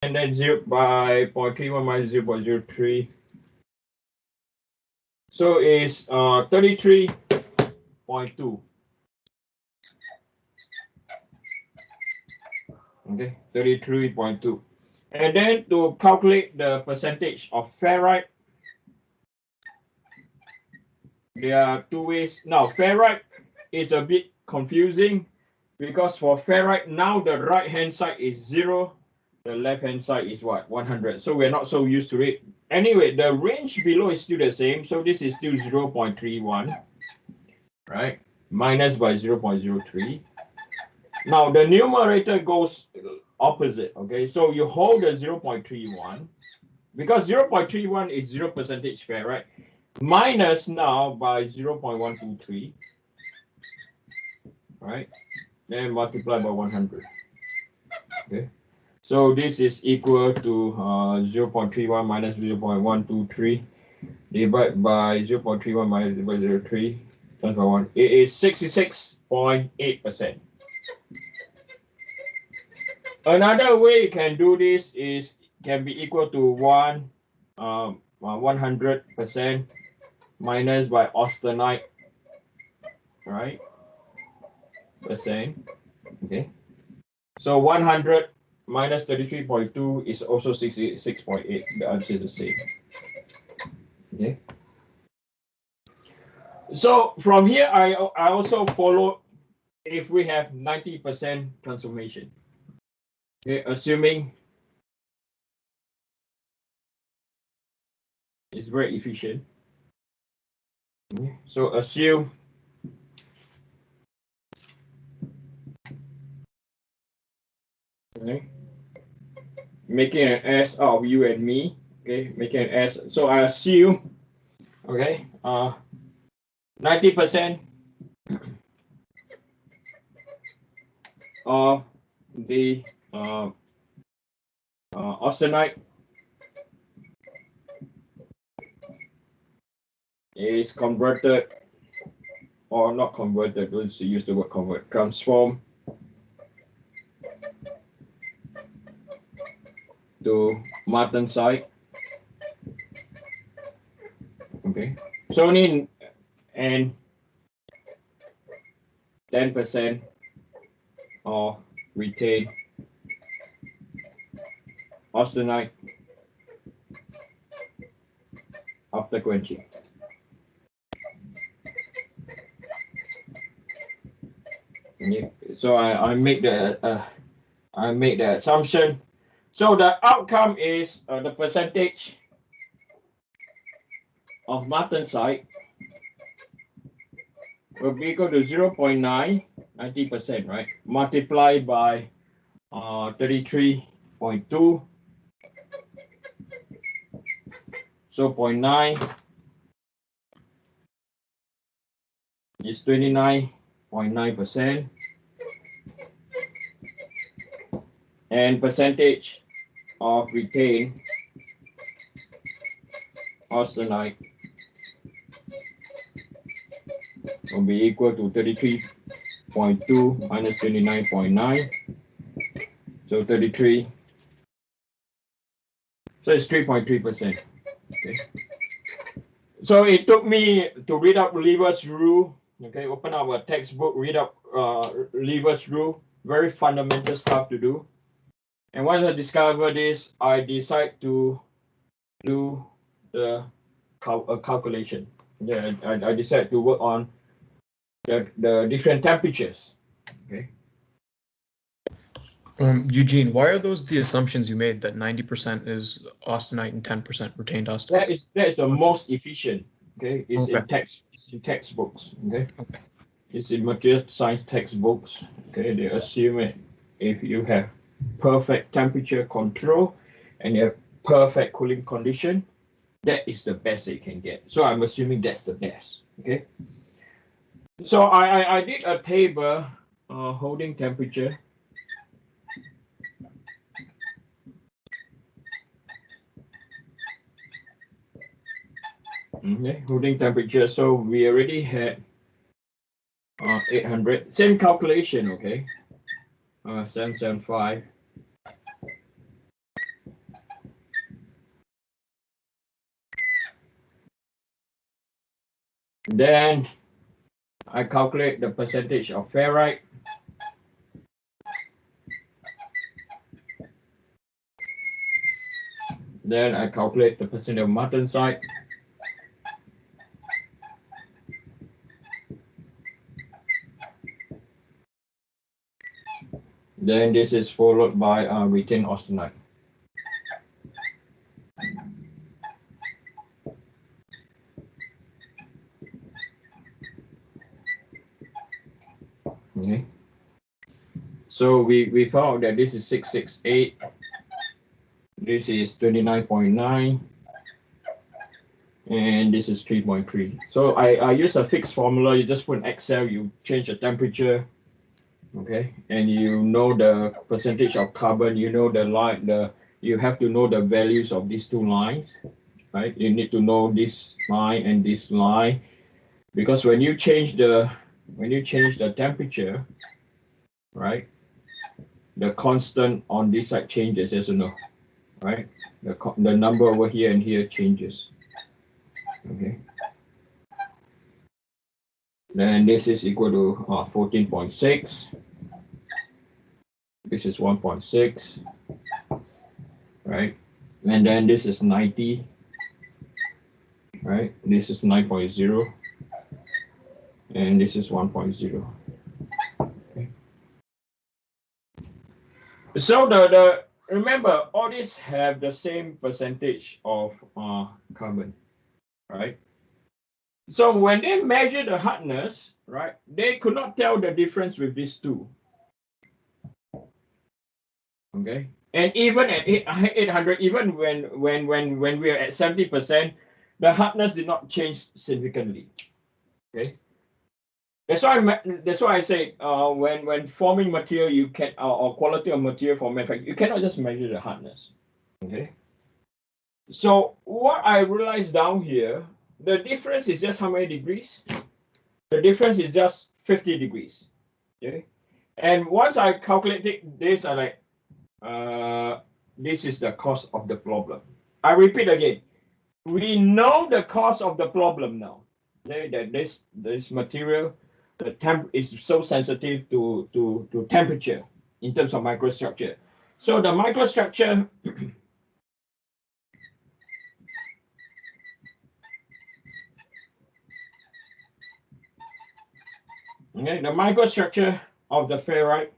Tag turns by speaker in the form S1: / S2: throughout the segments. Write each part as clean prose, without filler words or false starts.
S1: and then 0 by 0.31 minus 0.03. So it's 33.2. Okay, 33.2. And then to calculate the percentage of ferrite, there are two ways. Now, ferrite is a bit confusing because for ferrite, now the right-hand side is 0, the left-hand side is what? 100. So we're not so used to it. Anyway, the range below is still the same. So this is still 0.31, right? Minus by 0.03. Now, the numerator goes opposite, okay? So you hold the 0.31 because 0.31 is 0% ferrite, minus now by 0.123, right? Then multiply by 100, okay? So this is equal to 0.31 minus 0.123 divided by 0.31 minus 0.03 times by 1. It is 66.8%. Another way you can do this is can be equal to 100% minus by austenite, right? Percent. Okay. So 100 minus 33.2 is also 66.8. The answer is the same. Okay. So from here, I also follow if we have 90% transformation. Okay, assuming it's very efficient. Okay. So assume okay, making an S out of you and me. Okay, making an S. So I assume okay, 90% of the austenite is converted, or not converted, let's use the word convert, transform to martensite. Okay, so only and 10% of retained austenite after quenching. Yeah. So I make the assumption. So the outcome is the percentage of martensite will be equal to 0.9, 90%, right? Multiplied by 33.2. So 0.9 is 29.9%. And percentage of retained austenite will be equal to 33.2 minus 29.9. So 33. So it's 3.3%. Okay. So it took me to read up Lever's rule. Okay, open up a textbook, read up Lever's rule. Very fundamental stuff to do. And once I discover this, I decide to do the calculation. Yeah, I decide to work on the different temperatures. Okay.
S2: Eugene, why are those the assumptions you made that 90% is austenite and 10% retained austenite?
S1: That is the most efficient. Okay, it's
S2: okay.
S1: in textbooks. Okay, it's in material science textbooks. Okay, they assume it if you have perfect temperature control and you have perfect cooling condition, that is the best they can get. So I'm assuming that's the best. Okay. So I did a table holding temperature. Okay, holding temperature. So we already had 800. Same calculation. Okay. 775 Then I calculate the percentage of ferrite. Then I calculate the percentage of martensite. Then this is followed by retained austenite. Okay. So we found that this is 668. This is 29.9. And this is 3.3. So I use a fixed formula. You just put in Excel, you change the temperature. Okay, and you know the percentage of carbon, you know the line, you have to know the values of these two lines, right? You need to know this line and this line, because when you change the temperature, right, the constant on this side changes, yes or no, right? The number over here and here changes. Okay. Then this is equal to 14.6. This is 1.6, right? And then this is 90, right? This is 9.0, and this is 1.0. Okay. So remember, all these have the same percentage of carbon, right? So when they measure the hardness, right, they could not tell the difference with these two. Okay, and even at 800, even when we are at 70%, the hardness did not change significantly. Okay, that's why I say when forming material, you can or quality of material for manufacturing, you cannot just measure the hardness. Okay, so what I realized down here, the difference is just how many degrees? The difference is just 50 degrees. Okay, and once I calculated this, I like. This is the cost of the problem. I repeat again. We know the cause of the problem now. That this material, the temp is so sensitive to temperature in terms of microstructure. So the microstructure okay, the microstructure of the ferrite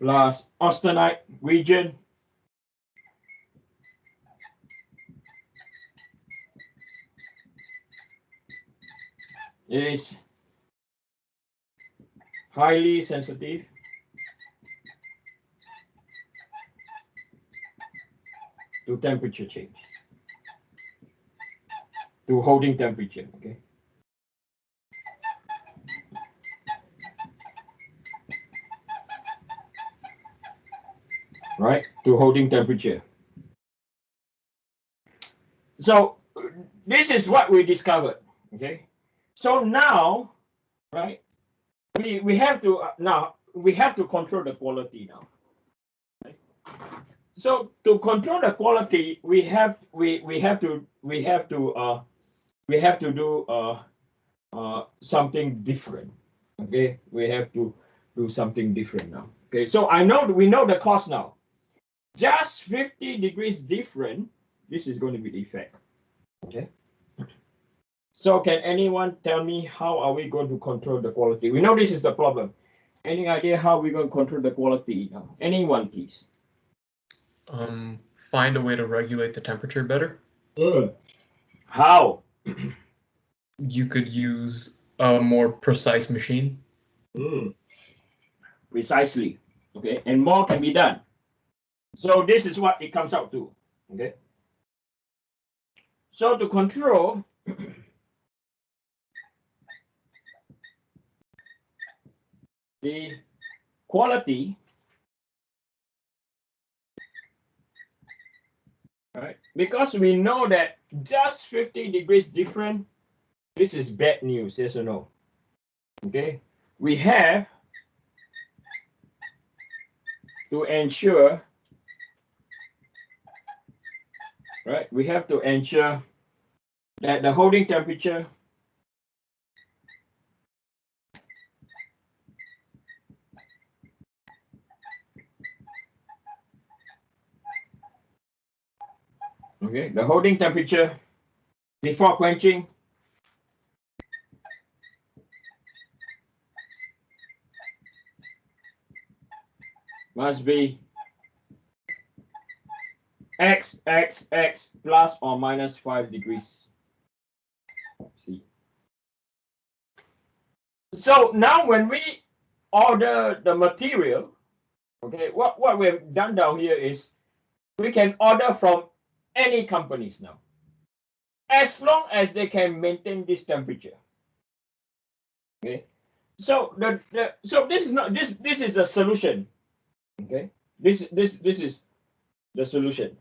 S1: plus austenite region is highly sensitive to temperature change, to holding temperature. Okay. Right, to holding temperature. So this is what we discovered. Okay, so now, right, we have to control the quality now. Right? So to control the quality, we have to do something different. Okay, we have to do something different now. Okay, so we know the cost now. Just 50 degrees different, this is going to be the effect. Okay. So can anyone tell me how are we going to control the quality? We know this is the problem. Any idea how we're going to control the quality now? Anyone, please.
S2: Find a way to regulate the temperature better.
S1: How?
S2: You could use a more precise machine.
S1: Precisely. Okay, and more can be done. So this is what it comes out to. Okay. So to control the quality, right? Because we know that just 50 degrees different, this is bad news, yes or no? Okay, we have to ensure right? We have to ensure that the holding temperature the holding temperature before quenching must be x plus or minus 5 degrees C. So now when we order the material, okay, what we've done down here is we can order from any companies now, as long as they can maintain this temperature. Okay, so so this is not this is a solution. Okay, this is the solution,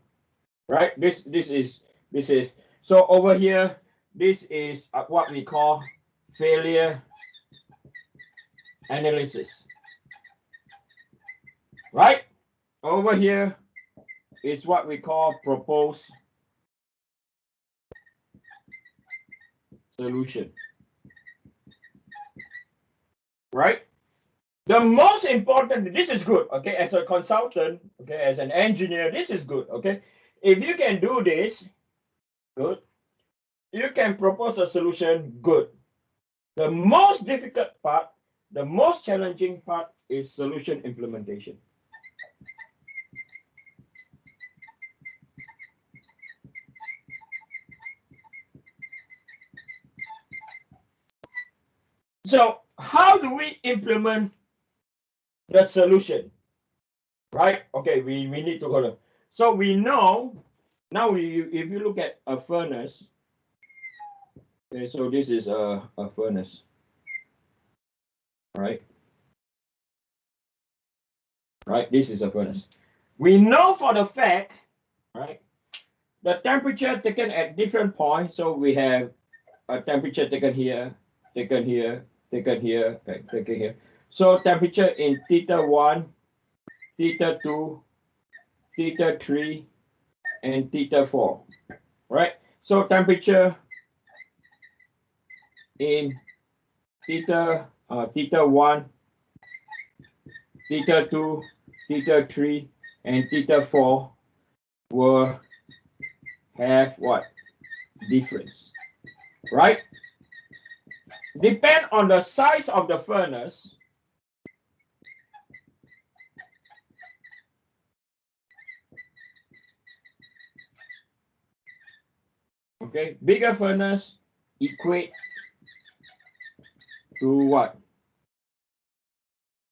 S1: right? This is so over here. This is what we call failure analysis, right? Over here is what we call proposed solution, right? The most important, this is good, okay, as a consultant, okay, as an engineer, this is good, okay? If you can do this, good. You can propose a solution, good. The most difficult part, the most challenging part is solution implementation. So how do we implement the solution? Right? Okay, we need to go to. So we know now if you look at a furnace, okay, so this is a furnace, right? Right, this is a furnace. We know for the fact, right, the temperature taken at different points. So we have a temperature taken here, taken here, taken here, taken here. So temperature in theta 1, theta 2, theta 3, and theta 4, right? So temperature in theta 1, theta 2, theta 3, and theta 4 will have what? Difference, right? Depend on the size of the furnace. Okay, bigger furnace equate to what?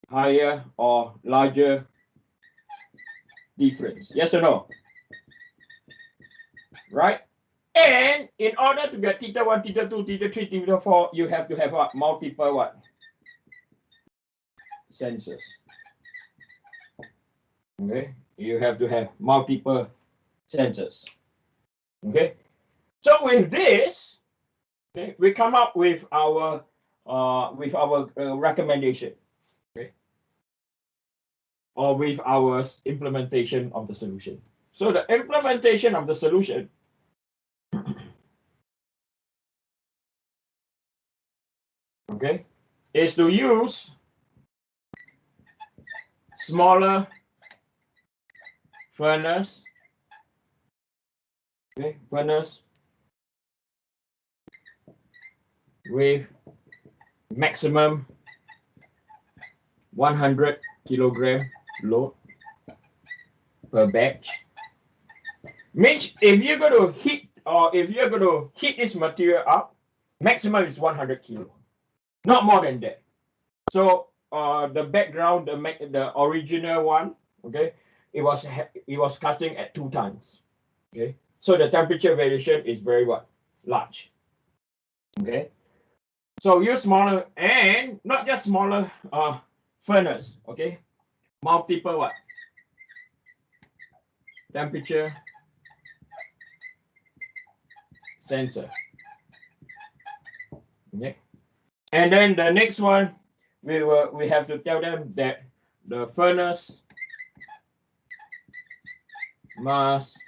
S1: Higher or larger difference? Yes or no? Right? And in order to get theta 1, theta 2, theta 3, theta 4, you have to have what? Multiple what? Sensors. Okay, you have to have multiple sensors. Okay, so with this, okay, we come up with our recommendation, okay, or with our implementation of the solution. So the implementation of the solution okay, is to use smaller furnace, okay, furnace with maximum 100 kilogram load per batch. Means if you're going to heat or if you're going to heat this material up, maximum is 100 kilo, not more than that. So the background, the original one, okay, it was casting at 2 tons, okay. So the temperature variation is very what? Large, okay. So use smaller and not just smaller furnace, okay, multiple what? Temperature sensor, okay. And then the next one, we have to tell them that the furnace must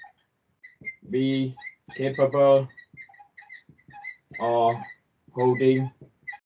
S1: be capable of holding